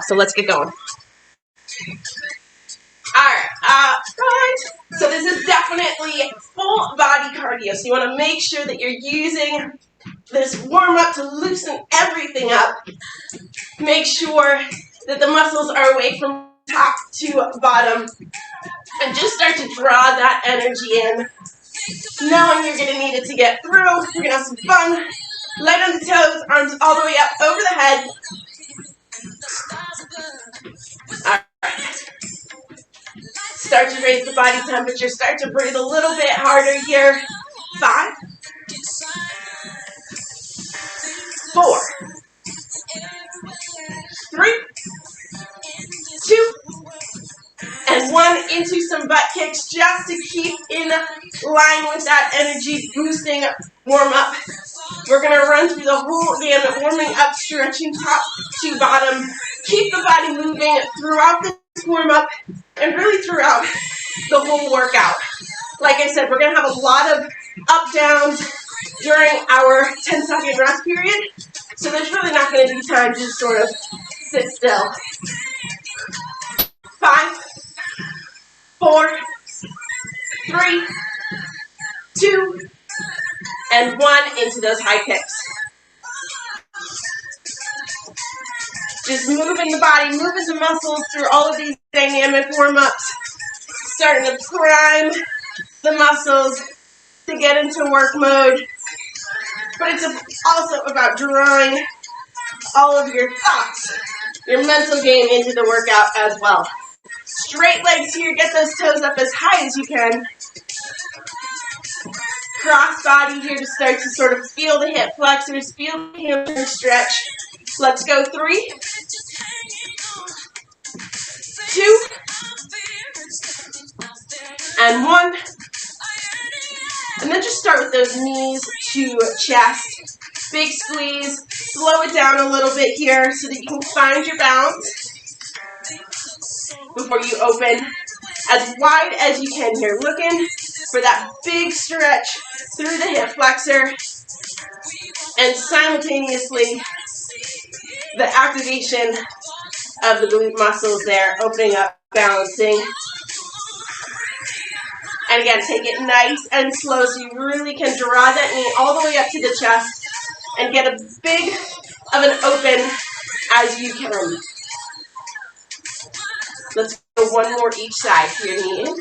So let's get going. Alright, guys, so this is definitely full body cardio. So you want to make sure that you're using this warm up to loosen everything up. Make sure that the muscles are awake from top to bottom. And just start to draw that energy in. Knowing you're going to need it to get through. We're going to have some fun. Light on the toes, arms all the way up over the head. Alright. Start to raise the body temperature. Start to breathe a little bit harder here. 5, 4, 3, 2, and 1. Into some butt kicks just to keep in line with that energy boosting warm up. We're going to run through the whole gamut, warming up, stretching top to bottom. Keep the body moving throughout this warm up and really throughout the whole workout. Like I said, we're going to have a lot of up downs during our 10-second rest period. So there's really not going to be time to just sort of sit still. 5, 4, 3, 2, and 1 into those high kicks. Just moving the body, moving the muscles through all of these dynamic warm-ups. Starting to prime the muscles to get into work mode. But it's also about drawing all of your thoughts, your mental game into the workout as well. Straight legs here, get those toes up as high as you can. Cross body here to start to sort of feel the hip flexors, feel the hamstring stretch. Let's go. 3, 2, and 1. And then just start with those knees to chest. Big squeeze. Slow it down a little bit here so that you can find your balance before you open as wide as you can here. Looking for that big stretch through the hip flexor and simultaneously the activation of the glute muscles there, opening up, balancing. And again, take it nice and slow so you really can draw that knee all the way up to the chest and get a big of an open as you can. Let's go 1 more each side here, knee in.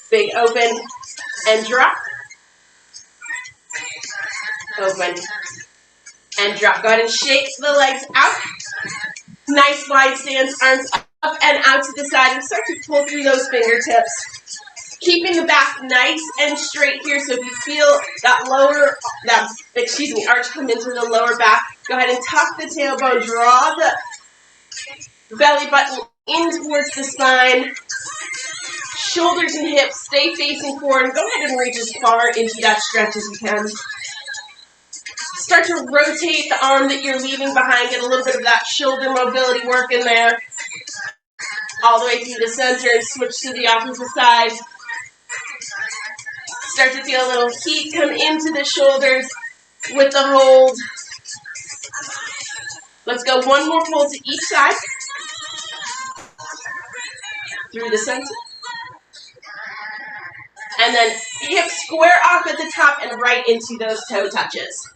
Big open and drop. Open and drop. Go ahead and shake the legs out. Nice wide stance, arms up and out to the side, and start to pull through those fingertips. Keeping the back nice and straight here, so if you feel that arch come into the lower back, go ahead and tuck the tailbone, draw the belly button in towards the spine. Shoulders and hips stay facing forward, and go ahead and reach as far into that stretch as you can. Start to rotate the arm that you're leaving behind. Get a little bit of that shoulder mobility work in there. All the way through the center and switch to the opposite side. Start to feel a little heat come into the shoulders with the hold. Let's go 1 more pull to each side. Through the center. And then hips square off at the top and right into those toe touches.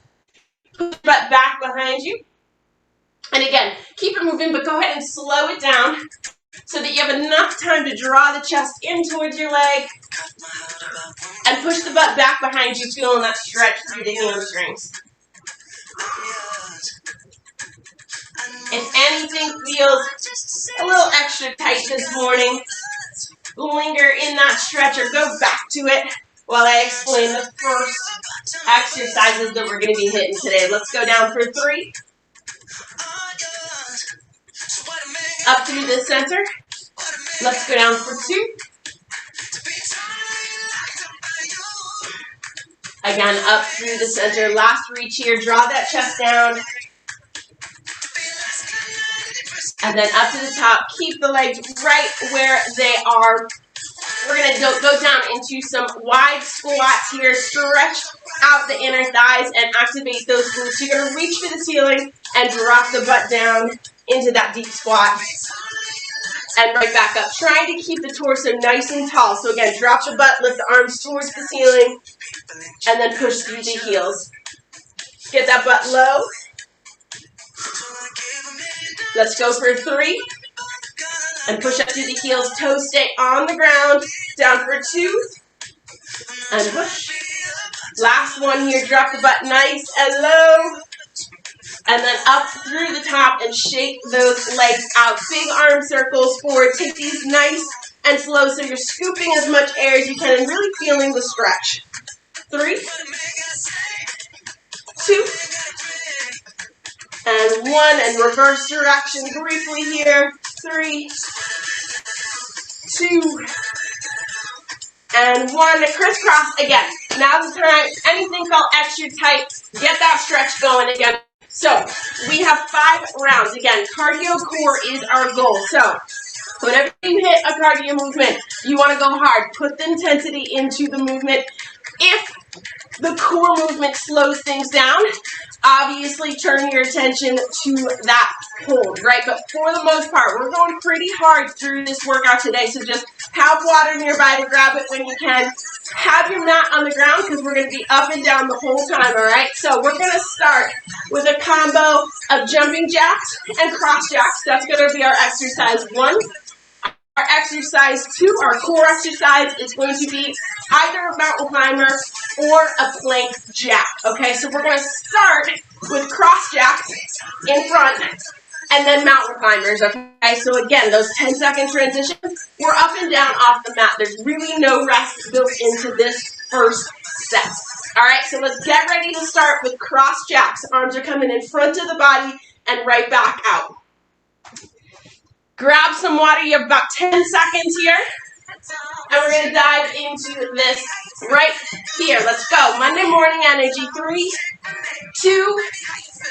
Put your butt back behind you. And again, keep it moving, but go ahead and slow it down so that you have enough time to draw the chest in towards your leg and push the butt back behind you, feeling that stretch through the hamstrings. If anything feels a little extra tight this morning, linger in that stretch or go back to it while I explain the first exercises that we're going to be hitting today. Let's go down for 3. Up through the center. Let's go down for 2. Again, up through the center. Last reach here. Draw that chest down. And then up to the top. Keep the legs right where they are. We're going to go down into some wide squats here. Stretch out the inner thighs and activate those glutes. You're going to reach for the ceiling and drop the butt down into that deep squat. And right back up. Trying to keep the torso nice and tall. So again, drop the butt, lift the arms towards the ceiling, and then push through the heels. Get that butt low. Let's go for 3. And push up through the heels. Toes stay on the ground. Down for 2. And push. Last one here. Drop the butt nice and low. And then up through the top and shake those legs out. Big arm circles forward. Take these nice and slow so you're scooping as much air as you can and really feeling the stretch. 3, 2, and 1. And reverse direction briefly here. 3, 2, and 1. Crisscross again. Now's the time. Anything felt extra tight, get that stretch going again. So we have 5 rounds. Again, cardio core is our goal. So whenever you hit a cardio movement, you want to go hard. Put the intensity into the movement. If the core movement slows things down, obviously turn your attention to that hold, right? But for the most part, we're going pretty hard through this workout today. So just have water nearby to grab it when you can. Have your mat on the ground because we're going to be up and down the whole time, all right? So we're going to start with a combo of jumping jacks and cross jacks. That's going to be our exercise 1. Our exercise 2, our core exercise, is going to be either a mountain climber or a plank jack, okay? So we're going to start with cross jacks in front and then mountain climbers, okay? So again, those 10-second transitions, we're up and down off the mat. There's really no rest built into this first set. All right, so let's get ready to start with cross jacks. Arms are coming in front of the body and right back out. Grab some water. You have about 10 seconds here. And we're going to dive into this right here. Let's go. Monday morning energy. 3, 2,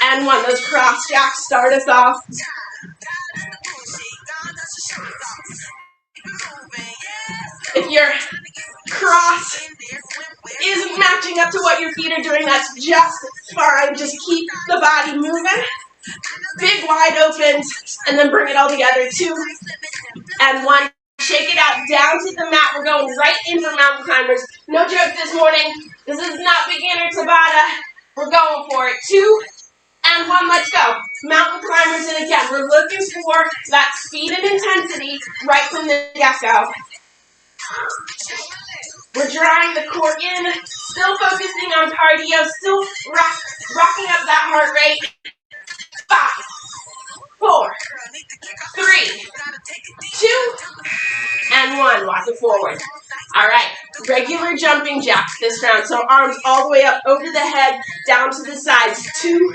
and 1. Those cross jacks start us off. If your cross isn't matching up to what your feet are doing, that's just fine. Just keep the body moving. Big wide opens, and then bring it all together. 2 and 1. Shake it out down to the mat. We're going right in for mountain climbers. No joke this morning. This is not beginner Tabata. We're going for it. 2 and 1. Let's go. Mountain climbers, and again, we're looking for that speed and intensity right from the get-go. We're drawing the core in, still focusing on cardio, still rocking up that heart rate. 5, 4, 3, 2, and 1. Walk it forward. All right, regular jumping jacks this round. So arms all the way up over the head, down to the sides. 2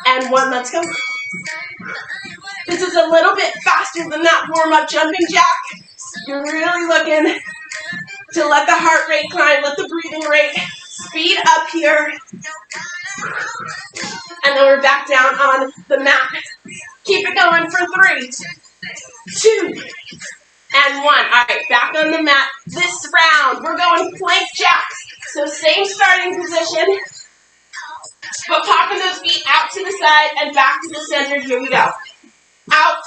and 1. Let's go. This is a little bit faster than that warm-up jumping jack. You're really looking to let the heart rate climb, let the breathing rate speed up here. And then we're back down on the mat. Keep it going for 3, 2, and 1. All right, back on the mat. This round, we're going plank jacks. So same starting position, but popping those feet out to the side and back to the center. Here we go. Out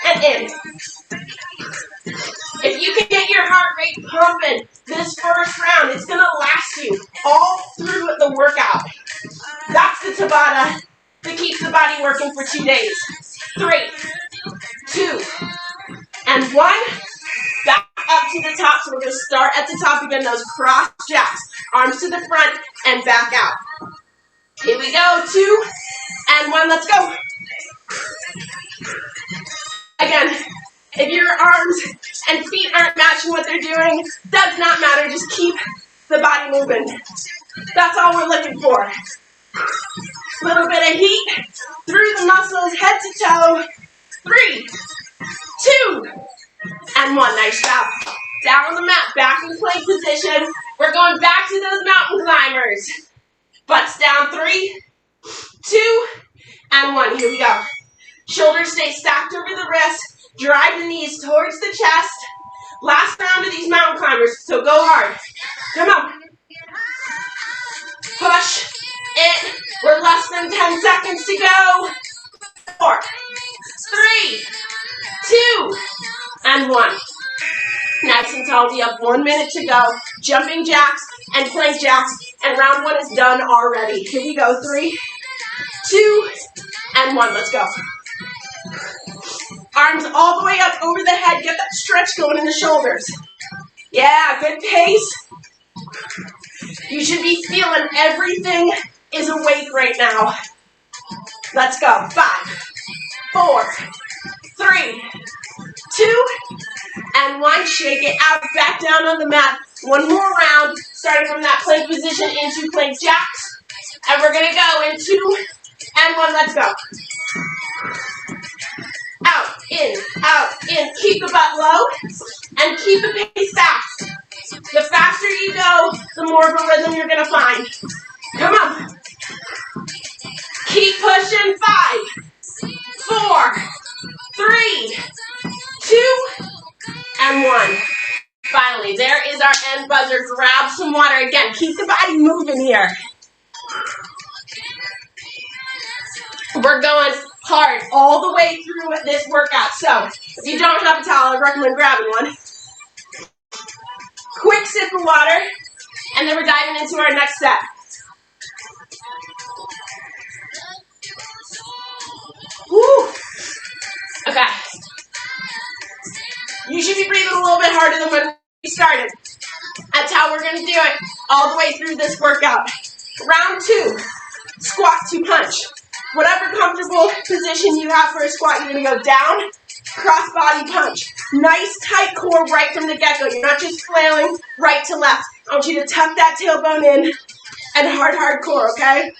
and in. If you can get your heart rate pumping this first round, it's going to last you all through the workout. That's the Tabata that keeps the body working for 2 days. 3, 2, and 1. Back up to the top. So we're going to start at the top again. Those cross jacks. Arms to the front and back out. Here we go. 2 and 1. Let's go. Again, if your arms and feet aren't matching what they're doing, does not matter. Just keep the body moving. That's all we're looking for. A little bit of heat through the muscles, head to toe. 3, 2, and 1. Nice job. Down on the mat, back in plank position. We're going back to those mountain climbers. Butts down. 3, 2, and 1. Here we go. Shoulders stay stacked over the wrists. Drive the knees towards the chest. Last round of these mountain climbers, so go hard. Come on. Push it. We're less than 10 seconds to go. 4, 3, 2, and 1. Nice and tall. We have 1 minute to go. Jumping jacks and plank jacks, and round 1 is done already. Here we go. 3, 2, and 1. Let's go. Arms all the way up over the head. Get that stretch going in the shoulders. Yeah, good pace. You should be feeling everything is awake right now. Let's go. 5, 4, 3, 2, and 1. Shake it out, back down on the mat. 1 more round, starting from that plank position into plank jacks. And we're gonna go in 2 and 1. Let's go. Out, in. Keep the butt low and keep the pace fast. The faster you go, the more of a rhythm you're gonna find. Come on. Keep pushing. 5, 4, 3, 2, and 1. Finally, there is our end buzzer. Grab some water. Again, keep the body moving here. We're going hard all the way through this workout. So, if you don't have a towel, I recommend grabbing one. Quick sip of water, and then we're diving into our next set. Woo! Okay. You should be breathing a little bit harder than when we started. That's how we're going to do it all the way through this workout. Round 2, squat to punch. Whatever comfortable position you have for a squat, you're going to go down, cross body punch. Nice tight core right from the get-go. You're not just flailing right to left. I want you to tuck that tailbone in and hard core, okay?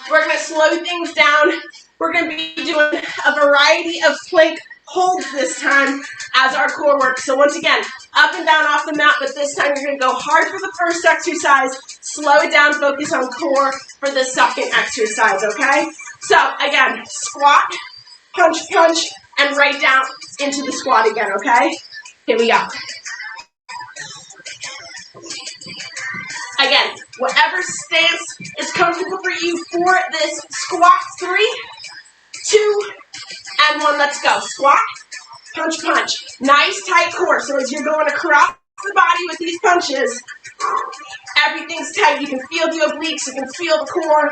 We're going to slow things down. We're going to be doing a variety of plank holds this time as our core work. So once again, up and down off the mat, but this time you're going to go hard for the first exercise, slow it down, focus on core for the second exercise, okay? So again, squat, punch, and right down into the squat again, okay? Here we go. Again, whatever stance is comfortable for you for this squat. 3, 2, and 1. Let's go. Squat, punch. Nice tight core. So as you're going across the body with these punches, everything's tight. You can feel the obliques. You can feel the core.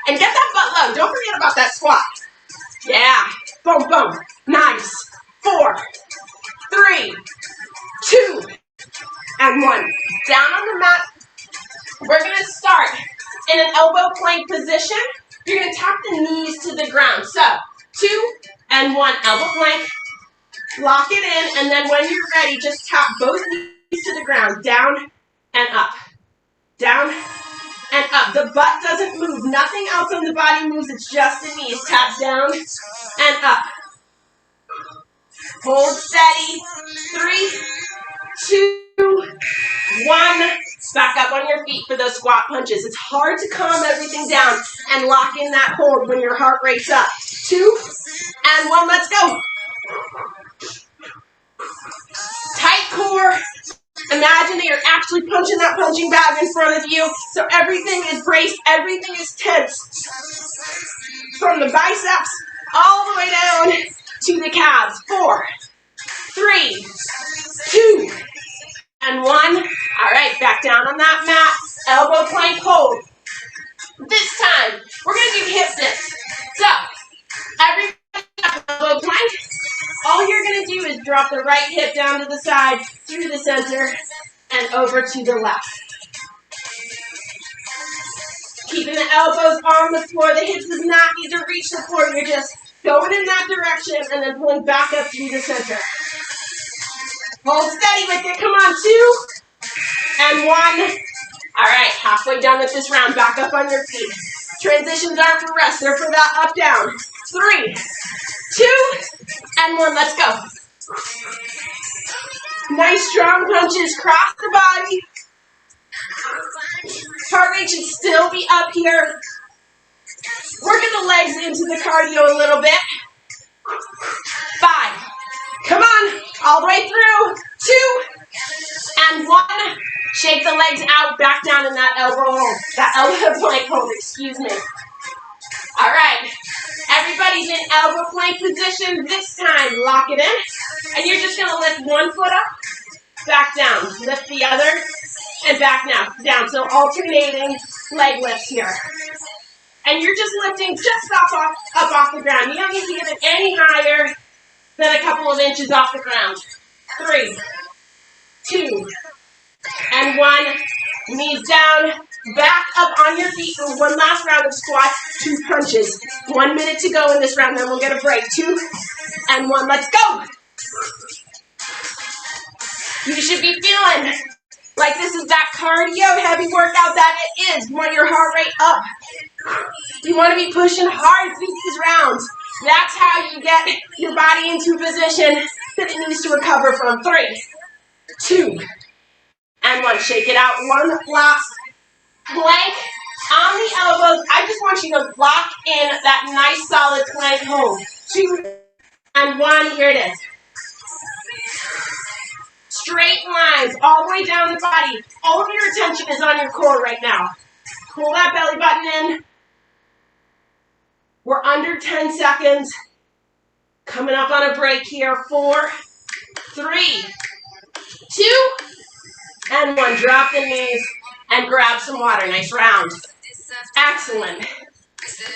And get that butt low. Don't forget about that squat. Yeah. Boom. Nice. 4, 3, 2, and 1. Down on the mat. We're going to start in an elbow plank position. You're going to tap the knees to the ground. So, 2 and 1, elbow plank. Lock it in, and then when you're ready, just tap both knees to the ground. Down and up. Down and up. The butt doesn't move. Nothing else on the body moves. It's just the knees. Tap down and up. Hold steady. 3, 2, 1. Back up on your feet for those squat punches. It's hard to calm everything down and lock in that hold when your heart rate's up. 2 and 1. Let's go. Tight core. Imagine that you're actually punching that punching bag in front of you. So everything is braced. Everything is tense. From the biceps all the way down to the calves. 4, 3, 2, and 1. All right, back down on that mat. Elbow plank hold. This time, we're going to do hip dips. So, everybody elbow plank. All you're going to do is drop the right hip down to the side, through the center, and over to the left. Keeping the elbows on the floor. The hips does not need to reach the floor. You're just going in that direction and then pulling back up through the center. Hold steady with it. Come on, 2 and 1. All right, halfway done with this round. Back up on your feet. Transitions aren't for rest. They're for that up, down. 3, 2, and 1. Let's go. Nice strong punches. Cross the body. Heart rate should still be up here. Working the legs into the cardio a little bit. 5. Come on. All the way through. 2 and 1. Shake the legs out. Back down in that elbow hold. That elbow plank hold. Excuse me. All right. Everybody's in in this time. Lock it in. And you're just going to lift one foot up, back down. Lift the other, and back now, down. So alternating leg lifts here. And you're just lifting just up off the ground. You don't need to get it any higher than a couple of inches off the ground. 3, 2, and 1. Knees down, back up on your feet for one last round of squats, 2 punches. 1 minute to go in this round, then we'll get a break. 2 and 1, let's go. You should be feeling like this is that cardio heavy workout that it is. You want your heart rate up. You want to be pushing hard through these rounds. That's how you get your body into a position that it needs to recover from. 3, 2, and 1. Shake it out. One last plank on the elbows. I just want you to lock in that nice solid plank home. 2 and 1. Here it is. Straight lines all the way down the body. All of your attention is on your core right now. Pull that belly button in. We're under 10 seconds. Coming up on a break here. 4, 3, 2, and 1. Drop the knees and grab some water. Nice round. Excellent.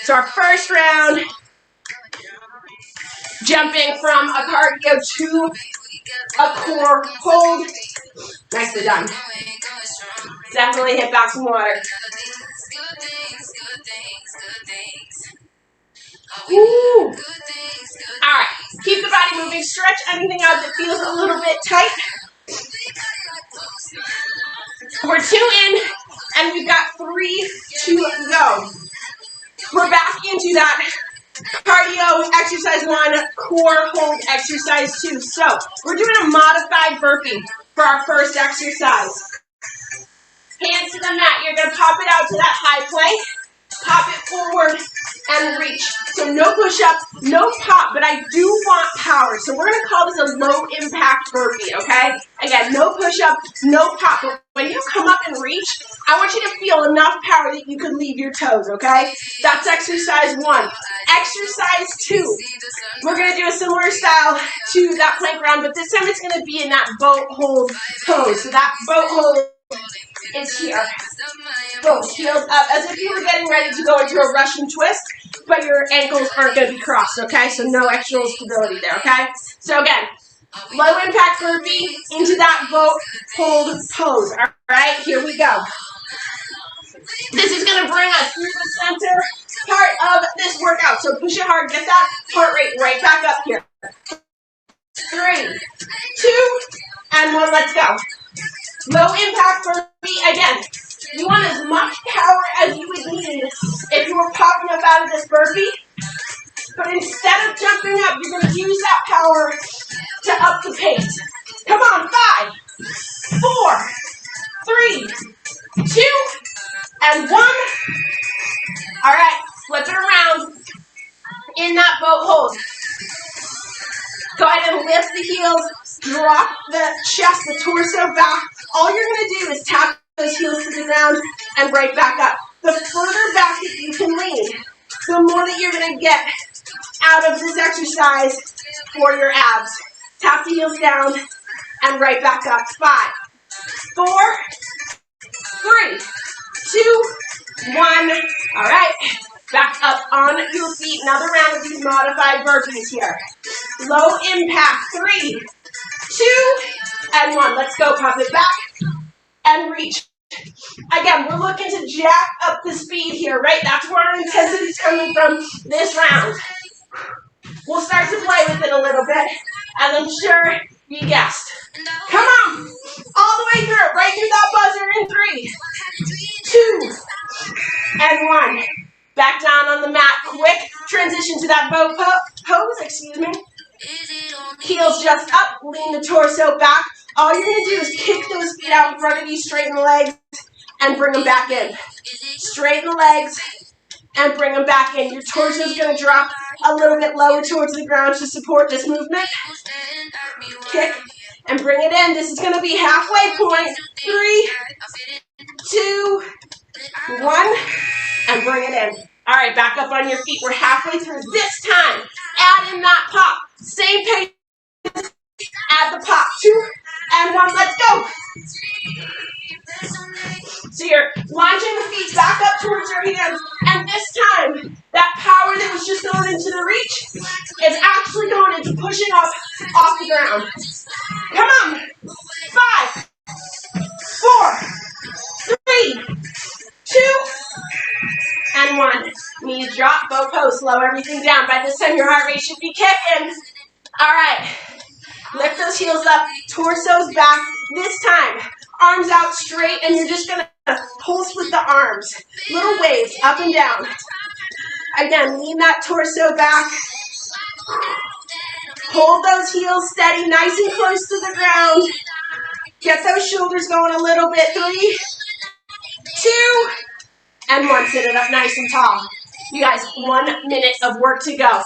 So our first round, jumping from a cardio to a core hold. Nicely done. Definitely hit back some water. Ooh. All right. Keep the body moving. Stretch anything out that feels a little bit tight. We're 2 in, and we've got 3 to go. We're back into that cardio exercise 1, core hold exercise 2. So we're doing a modified burpee for our first exercise. Hands to the mat. You're going to pop it out to that high plank. Pop it forward and reach. So no push-up, no pop, but I do want power. So we're going to call this a low-impact burpee, okay? Again, no push-up, no pop. But when you come up and reach, I want you to feel enough power that you can leave your toes, okay? That's exercise 1. Exercise 2. We're going to do a similar style to that plank round, but this time it's going to be in that boat hold pose. So that boat hold is here. Both heels up as if you were getting ready to go into a Russian twist, but your ankles aren't going to be crossed, okay? So no extra stability there, okay? So again, low impact burpee into that boat hold pose. All right, here we go. This is going to bring us through the center part of this workout. So push it hard, get that heart rate right back up here. 3, 2, and 1, let's go. Low impact burpee, again, you want as much power as you would need if you were popping up out of this burpee. But instead of jumping up, you're going to use that power to up the pace. Come on, 5, 4, 3, 2, and 1. All right, flip it around in that boat hold. Go ahead and lift the heels, drop the chest, the torso back. All you're going to do is tap those heels to the ground and right back up. The further back that you can lean, the more that you're going to get out of this exercise for your abs. Tap the heels down and right back up. 5, 4, 3, 2, 1. All right. Back up on your feet. Another round of these modified burpees here. Low impact. 3, 2, and 1. Let's go. Pop it back and reach. Again, we're looking to jack up the speed here, right? That's where our intensity is coming from this round. We'll start to play with it a little bit, as I'm sure you guessed. Come on. All the way through it. Right through that buzzer in 3, 2, and 1. Back down on the mat. Quick transition to that boat pose. Excuse me. Heels just up. Lean the torso back. All you're going to do is kick those feet out in front of you. Straighten the legs and bring them back in. Straighten the legs and bring them back in. Your torso is going to drop a little bit lower towards the ground to support this movement. Kick and bring it in. This is going to be halfway point. 3, 2, 1, and bring it in. All right, back up on your feet. We're halfway through. This time, add in that pop. up towards your hands. And this time, that power that was just going into the reach is actually going into pushing up off the ground. Come on. 5, 4, 3, 2, and 1. Knees drop, bow pose, slow everything down. By this time, your heart rate should be kicking. All right. Lift those heels up, torso's back. This time, arms out straight, and you're just going to pulse with the arms. Little waves up and down. Again, lean that torso back. Hold those heels steady, nice and close to the ground. Get those shoulders going a little bit. 3, 2, and 1. Sit it up nice and tall. You guys, 1 minute of work to go.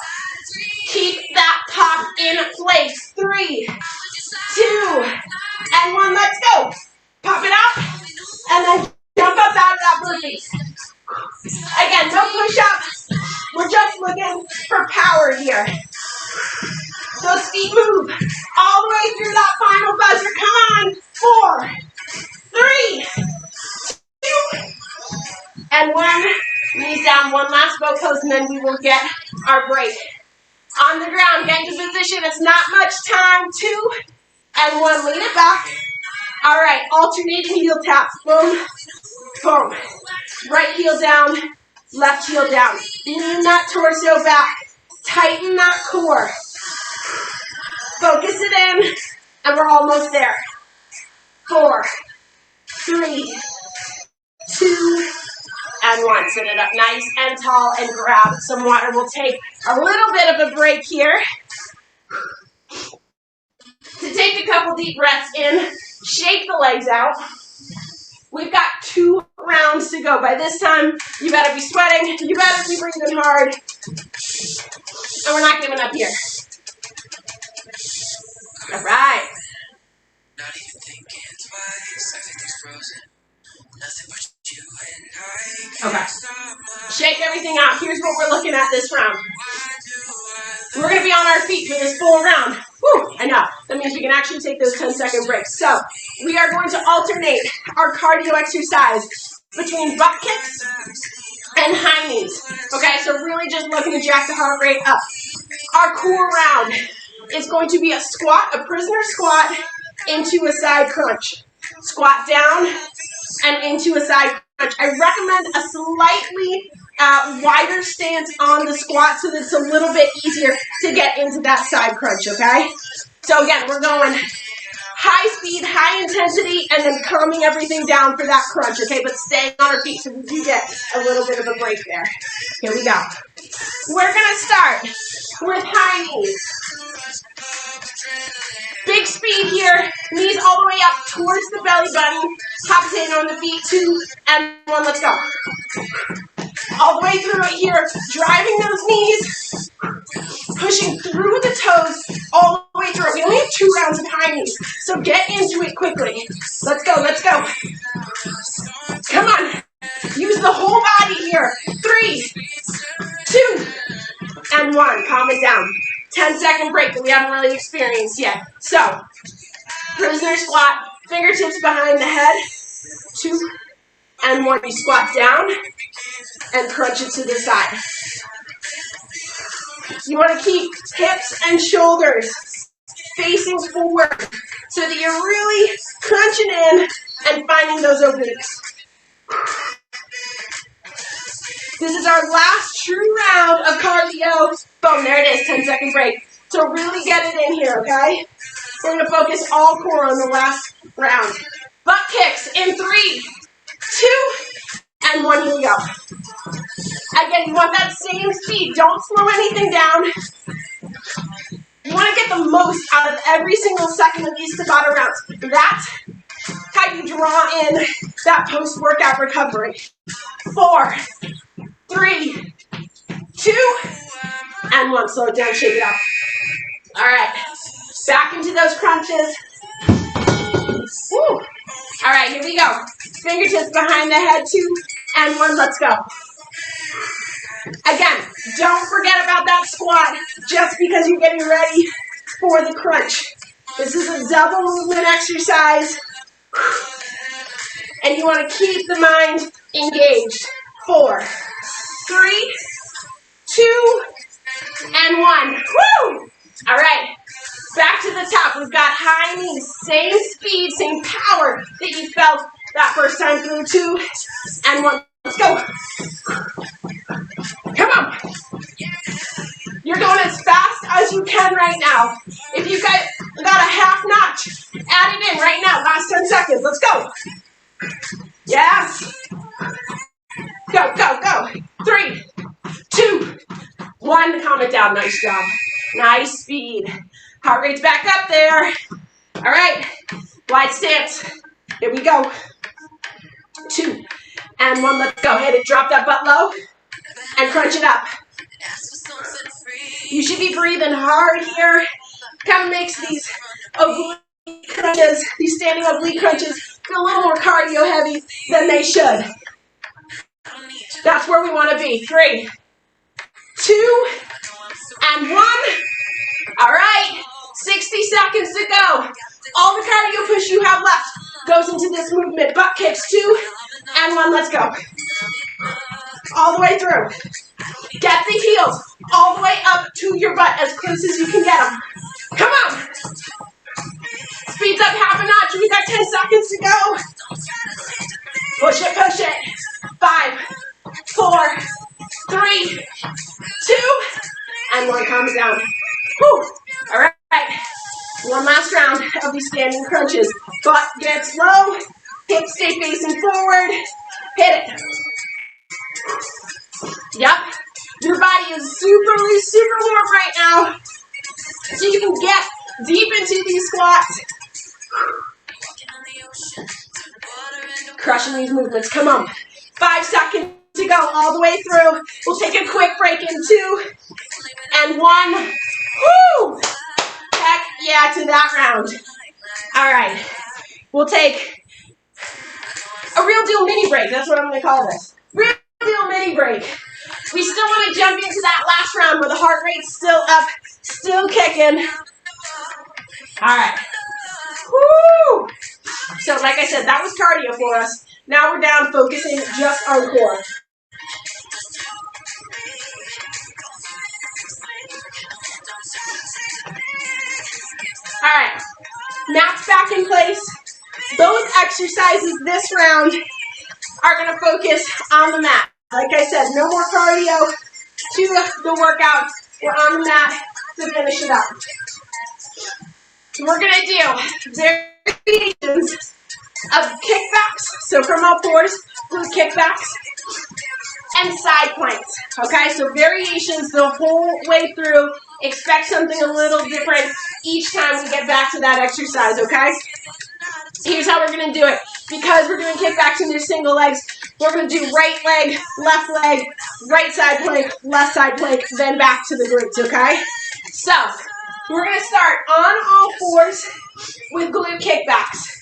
Keep that pop in place. 3, 2, and 1. Let's go. Pop it up, and then jump up out of that burpee. Again, no push-ups. We're just looking for power here. Those feet move all the way through that final buzzer. Come on. 4, 3, 2, and 1. Knees down. One last bow pose, and then we will get our break. On the ground, get into position. It's not much time. 2, and 1. Lean it back. All right, alternating heel taps. Boom, boom. Right heel down, left heel down. Lean that torso back. Tighten that core. Focus it in, and we're almost there. 4, 3, 2, and 1. Sit it up nice and tall and grab some water. We'll take a little bit of a break here. To take a couple deep breaths in, shake the legs out. We've got 2 rounds to go. By this time, you better be sweating. You better be breathing hard. And we're not giving up here. All right. Not even thinking twice. Everything's frozen. Nothing but you and I. Okay. Shake everything out. Here's what we're looking at this round. We're going to be on our feet for this full round. Whew, I know. That means we can actually take those 10-second breaks. So we are going to alternate our cardio exercise between butt kicks and high knees. Okay, so really just looking to jack the heart rate up. Our core round is going to be a squat, a prisoner squat into a side crunch. Squat down and into a side crunch. I recommend a slightly wider stance on the squat so that it's a little bit easier to get into that side crunch, okay? So again, we're going high speed, high intensity, and then calming everything down for that crunch, okay? But staying on our feet so we do get a little bit of a break there. Here we go. We're going to start with high knees. Big speed here, knees all the way up towards the belly button, top hand on the feet, 2 and 1, let's go. All the way through it here, driving those knees, pushing through the toes, all the way through. We only have 2 rounds of high knees, so get into it quickly. Let's go, let's go. Come on, use the whole body here. 3, 2, and 1, calm it down. 10-second break that we haven't really experienced yet. So, prisoner squat, fingertips behind the head, 2 and 1. You squat down and crunch it to the side. You want to keep hips and shoulders facing forward so that you're really crunching in and finding those openings. This is our last true round of cardio. Boom, there it is, 10-second break. So really get it in here, okay? We're going to focus all core on the last round. Butt kicks in 3, 2, and 1, here we go. Again, you want that same speed. Don't slow anything down. You want to get the most out of every single second of these Tabata rounds. That's how you draw in that post-workout recovery. 4, 3, 2, and 1. Slow it down, shake it up. All right, back into those crunches. Woo. All right, here we go. Fingertips behind the head, 2 and 1, let's go. Again, don't forget about that squat just because you're getting ready for the crunch. This is a double movement exercise, and you want to keep the mind engaged. 4, 3, 2, and 1. Woo! All right, back to the top. We've got high knees, same speed, same power that you felt that first time through. 2 and 1. Let's go. Come on. You're going as fast as you can right now. If you got a half notch, add it in right now. Last 10 seconds. Let's go. Yes. Go, go, go. 3, 2, 1. Calm it down. Nice job. Nice speed. Heart rate's back up there. All right. Wide stance. Here we go. 2 and 1. Let's go. Hit it. Drop that butt low and crunch it up. You should be breathing hard here. Kind of makes these oblique crunches, these standing oblique crunches, feel a little more cardio heavy than they should. That's where we want to be. 3, 2, and 1. All right, 60 seconds to go. All the cardio push you have left goes into this movement. Butt kicks. 2 and 1. Let's go. All the way through. Get the heels all the way up to your butt as close as you can get them. Come on. Speeds up half a notch. We've got 10 seconds to go. Push it, push it. 5, 4, 3, 2, and 1. Calms down. Whew. All right. One last round of these standing crunches. Butt gets low. Hips stay facing forward. Hit it. Yep. Your body is super warm right now. So you can get deep into these squats. Crushing these movements. Come on. 5 seconds to go all the way through. We'll take a quick break in 2 and 1. Woo! Heck yeah to that round. All right. We'll take a real deal mini break. That's what I'm going to call this. Real deal mini break. We still want to jump into that last round where the heart rate's still up, still kicking. All right. Woo! So like I said, that was cardio for us. Now we're down focusing just on core. All right. Mats back in place. Both exercises this round are going to focus on the mat. Like I said, no more cardio to the workout. We're on the mat to finish it up. We're going to do variations of kickbacks. So from all fours, glute kickbacks and side planks. Okay, so variations the whole way through. Expect something a little different each time we get back to that exercise, okay? Here's how we're going to do it. Because we're doing kickbacks into single legs, we're going to do right leg, right side plank, left side plank, then back to the glutes, okay? So, we're going to start on all fours with glute kickbacks.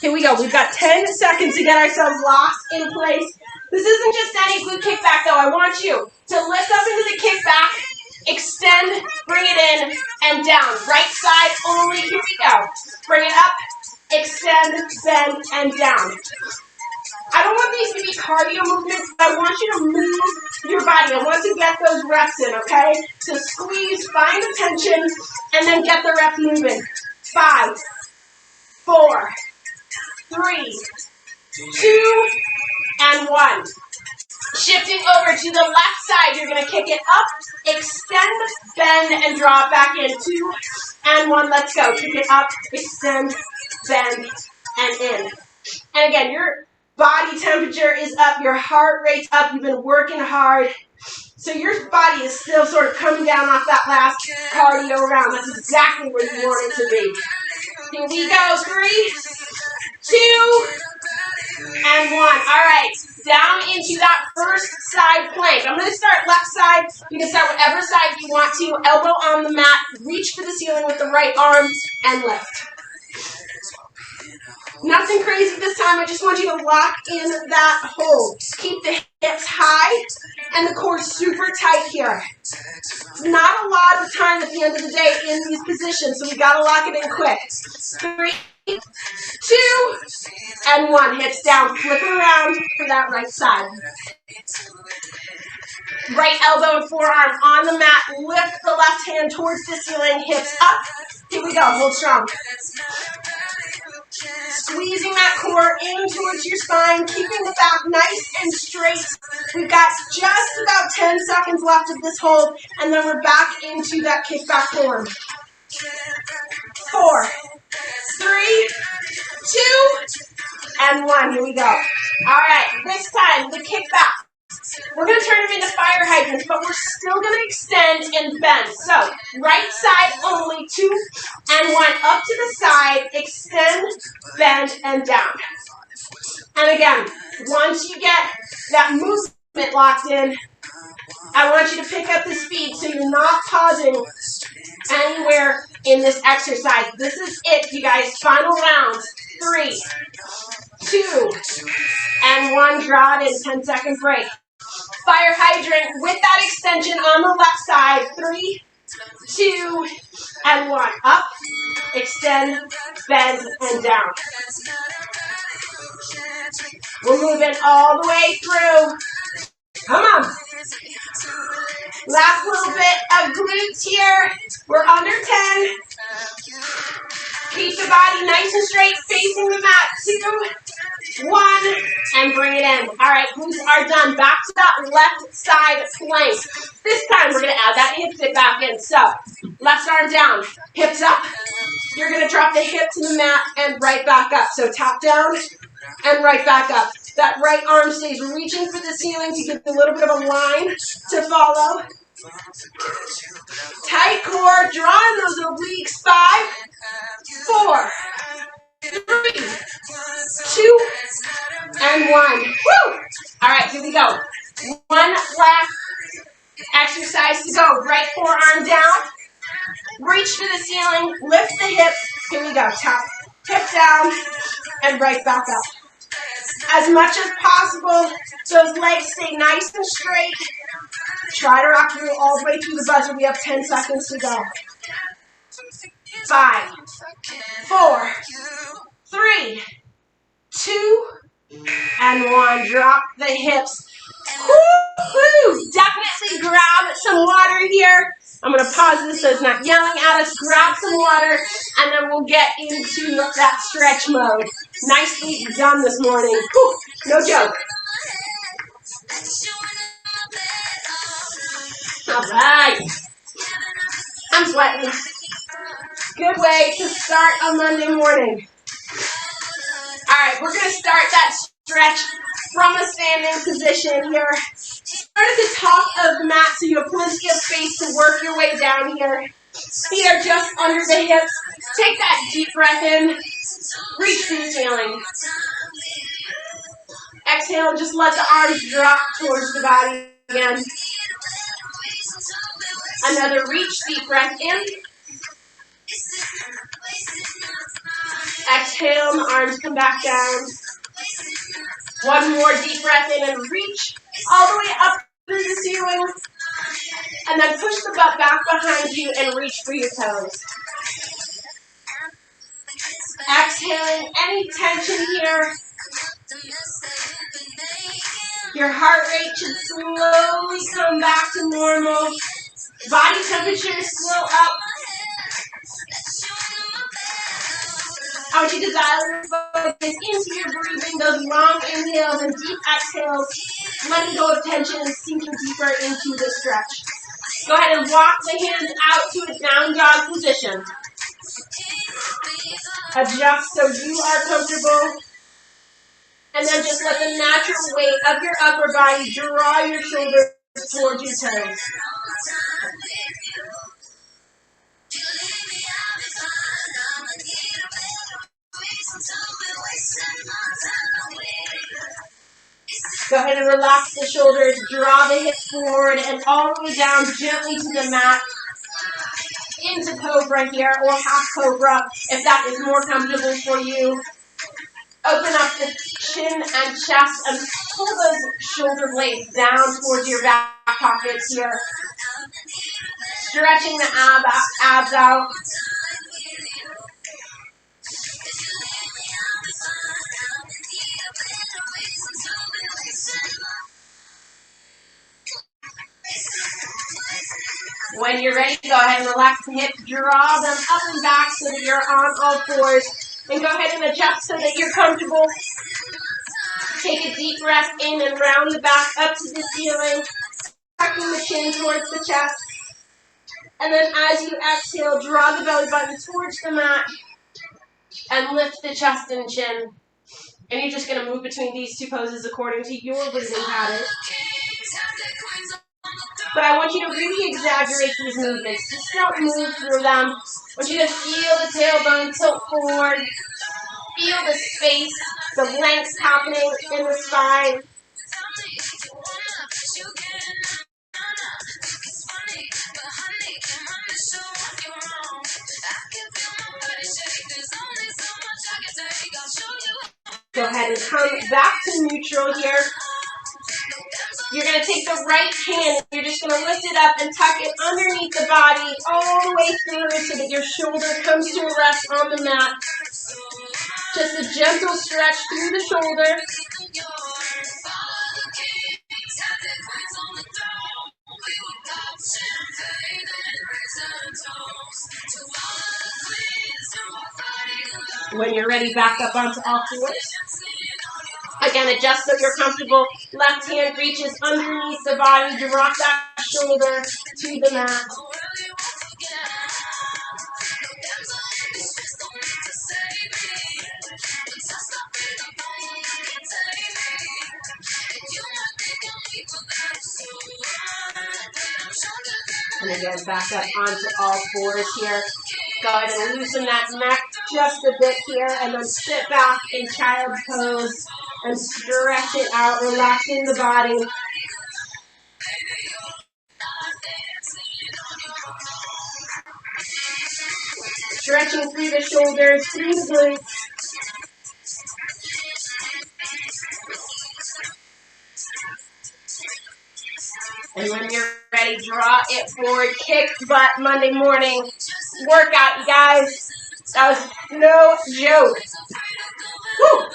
Here we go. We've got 10 seconds to get ourselves locked in place. This isn't just any glute kickback, though. I want you to lift up into the kickback, extend, bring it in, and down. Right side only. Here we go. Bring it up, extend, bend, and down. I don't want these to be cardio movements. I want you to move your body. I want to get those reps in, okay? So squeeze, find the tension, and then get the reps moving. 5, 4, 3, 2, and 1. Shifting over to the left side, you're going to kick it up, extend, bend, and draw it back in. 2 and 1, let's go. Kick it up, extend, bend, and in. And again, your body temperature is up, your heart rate's up, you've been working hard. So your body is still sort of coming down off that last cardio round. That's exactly where you want it to be. Here we go. 3, 2, and 1. All right. Down into that first side plank. I'm going to start left side. You can start whatever side you want to. Elbow on the mat. Reach for the ceiling with the right arm and lift. Nothing crazy this time. I just want you to lock in that hold. Keep the hips high and the core super tight here. It's not a lot of time at the end of the day in these positions, so we got to lock it in quick. 3, 2, and 1. Hips down, flip it around for that right side. Right elbow and forearm on the mat. Lift the left hand towards the ceiling. Hips up. Here we go. Hold strong. Squeezing that core in towards your spine. Keeping the back nice and straight. We've got just about 10 seconds left of this hold. And then we're back into that kickback form. 4, 3, 2, and 1. Here we go. All right. This time, the kickback. We're going to turn them into fire hydrants, but we're still going to extend and bend. So, right side only, 2 and 1. Up to the side, extend, bend, and down. And again, once you get that movement locked in, I want you to pick up the speed so you're not pausing anywhere in this exercise. This is it, you guys. Final rounds. 3, 2, and 1. Draw it in. 10-second break. Fire hydrant with that extension on the left side. 3, 2, and 1. Up, extend, bend, and down. We're moving all the way through. Come on. Last little bit of glutes here. We're under 10. Keep the body nice and straight, facing the mat. 2, 1, and bring it in. All right, glutes are done. Back to that left side plank. This time we're going to add that hip dip back in. So, left arm down, hips up. You're going to drop the hip to the mat and right back up. So, top down and right back up. That right arm stays reaching for the ceiling to get a little bit of a line to follow. Tight core, drawing those obliques. 5, 4, 3, 2, and 1. Woo! All right, here we go. One last exercise to go. Right forearm down. Reach for the ceiling. Lift the hips. Here we go. Top, hip down, and right back up. As much as possible, those legs stay nice and straight. Try to rock through all the way through the buzzer. We have 10 seconds to go. 5, 4, 3, 2, and 1. Drop the hips. Woo-hoo! Definitely grab some water here. I'm going to pause this so it's not yelling at us. Grab some water, and then we'll get into that stretch mode. Nicely done this morning. Whew, no joke. All right. I'm sweating. Good way to start a Monday morning. All right, we're going to start that stretch from a standing position here. Start at the top of the mat so you have plenty of space to work your way down here. Feet are just under the hips. Take that deep breath in. Reach to the ceiling. Exhale, just let the arms drop towards the body again. Another reach, deep breath in. Exhale, the arms come back down. One more deep breath in and reach all the way up to the ceiling. And then push the butt back behind you and reach for your toes. Exhaling any tension here. Your heart rate should slowly come back to normal. Body temperature is still up. I want you to dial your focus into your breathing, those long inhales and deep exhales, letting go of tension and sinking deeper into the stretch. Go ahead and walk the hands out to a down dog position. Adjust so you are comfortable. And then just let the natural weight of your upper body draw your shoulders towards your toes. Go ahead and relax the shoulders, draw the hips forward and all the way down gently to the mat. Into cobra here, or half cobra, if that is more comfortable for you. Open up the chin and chest and pull those shoulder blades down towards your back pockets here. Stretching the abs out. When you're ready, go ahead and relax the hips, draw them up and back so that you're on all fours. And go ahead and adjust so that you're comfortable. Take a deep breath in and round the back up to the ceiling, tucking the chin towards the chest. And then as you exhale, draw the belly button towards the mat and lift the chest and chin. And you're just going to move between these two poses according to your breathing pattern. But I want you to really exaggerate these movements. Just don't move through them. I want you to feel the tailbone tilt forward. Feel the space, the length happening in the spine. Go ahead and come back to neutral here. You're going to take the right hand, you're just going to lift it up and tuck it underneath the body all the way through so that your shoulder comes to rest on the mat. Just a gentle stretch through the shoulder. When you're ready, back up onto all fours. Again, adjust so you're comfortable. Left hand reaches underneath the body. Drop that shoulder to the mat. And again, back up onto all fours here. Go ahead and loosen that neck just a bit here, and then sit back in child's pose and stretch it out, relaxing the body. Stretching through the shoulders, through the glutes. And when you're ready, draw it forward. Kick butt Monday morning workout, you guys. That was no joke. Woo.